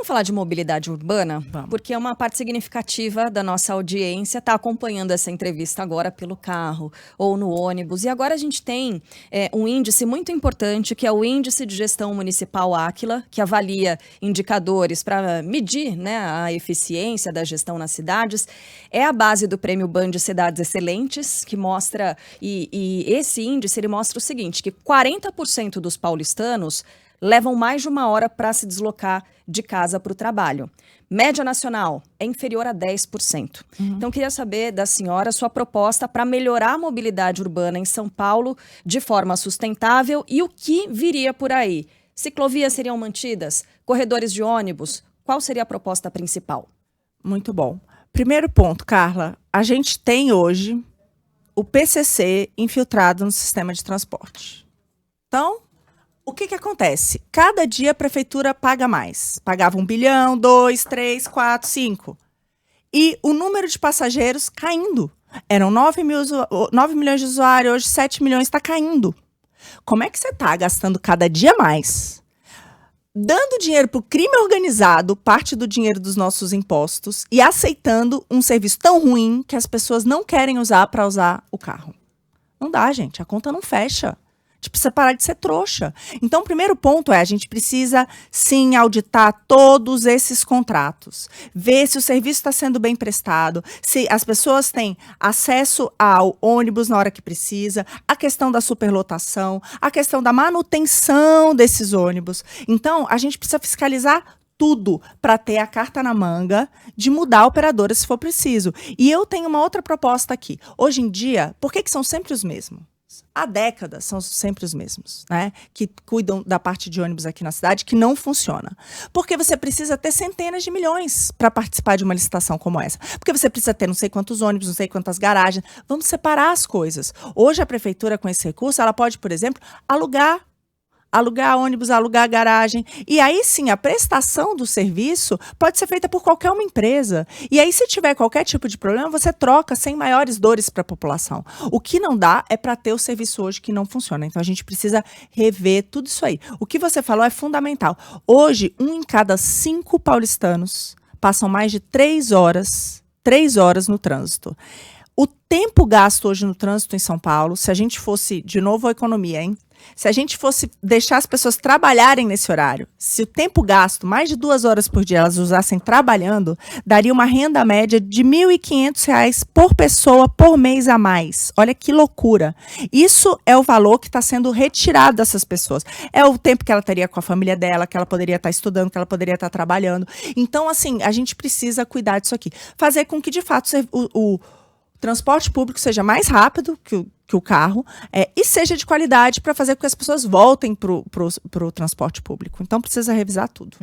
Vamos falar de mobilidade urbana? Vamos. Porque é uma parte significativa da nossa audiência está acompanhando essa entrevista agora pelo carro ou no ônibus. E agora a gente tem um índice muito importante, que é o Índice de Gestão Municipal Áquila, que avalia indicadores para medir, né, a eficiência da gestão nas cidades. É a base do Prêmio BAN de Cidades Excelentes, que mostra, e esse índice ele mostra o seguinte, que 40% dos paulistanos levam mais de 1 hora para se deslocar de casa para o trabalho. Média nacional é inferior a 10%. Então, queria saber da senhora sua proposta para melhorar a mobilidade urbana em São Paulo de forma sustentável e o que viria por aí. Ciclovias seriam mantidas? Corredores de ônibus? Qual seria a proposta principal? Muito bom. Primeiro ponto, Carla, a gente tem hoje o PCC infiltrado no sistema de transporte. Então, o que acontece? Cada dia a prefeitura paga mais. Pagava 1 bilhão, 2, 3, 4, 5. E o número de passageiros caindo. Eram 9 milhões de usuários, hoje 7 milhões, está caindo. Como é que você está gastando cada dia mais? Dando dinheiro para o crime organizado, parte do dinheiro dos nossos impostos, e aceitando um serviço tão ruim que as pessoas não querem usar para usar o carro. Não dá, gente. A conta não fecha. A gente precisa parar de ser trouxa. Então, o primeiro ponto é, a gente precisa, sim, auditar todos esses contratos. Ver se o serviço está sendo bem prestado, se as pessoas têm acesso ao ônibus na hora que precisa, a questão da superlotação, a questão da manutenção desses ônibus. Então, a gente precisa fiscalizar tudo para ter a carta na manga de mudar a operadora se for preciso. E eu tenho uma outra proposta aqui. Hoje em dia, por que são sempre os mesmos? Há décadas são sempre os mesmos, né? Que cuidam da parte de ônibus aqui na cidade, que não funciona. Porque você precisa ter centenas de milhões para participar de uma licitação como essa. Porque você precisa ter não sei quantos ônibus, não sei quantas garagens. Vamos separar as coisas. Hoje a prefeitura, com esse recurso, ela pode, por exemplo, alugar ônibus, alugar garagem. E aí sim, a prestação do serviço pode ser feita por qualquer uma empresa. E aí, se tiver qualquer tipo de problema, você troca sem maiores dores para a população. O que não dá é para ter o serviço hoje que não funciona. Então, a gente precisa rever tudo isso aí. O que você falou é fundamental. Hoje, 1 em cada 5 paulistanos passam mais de 3 horas no trânsito. O tempo gasto hoje no trânsito em São Paulo, se a gente fosse, de novo, a economia, hein? Se a gente fosse deixar as pessoas trabalharem nesse horário, se o tempo gasto, mais de 2 horas por dia, elas usassem trabalhando, daria uma renda média de R$ 1.500 por pessoa por mês a mais. Olha que loucura. Isso é o valor que está sendo retirado dessas pessoas. É o tempo que ela teria com a família dela, que ela poderia estar estudando, que ela poderia estar trabalhando. Então, assim, a gente precisa cuidar disso aqui. Fazer com que, de fato, o transporte público seja mais rápido que o carro e seja de qualidade para fazer com que as pessoas voltem para o transporte público. Então, precisa revisar tudo.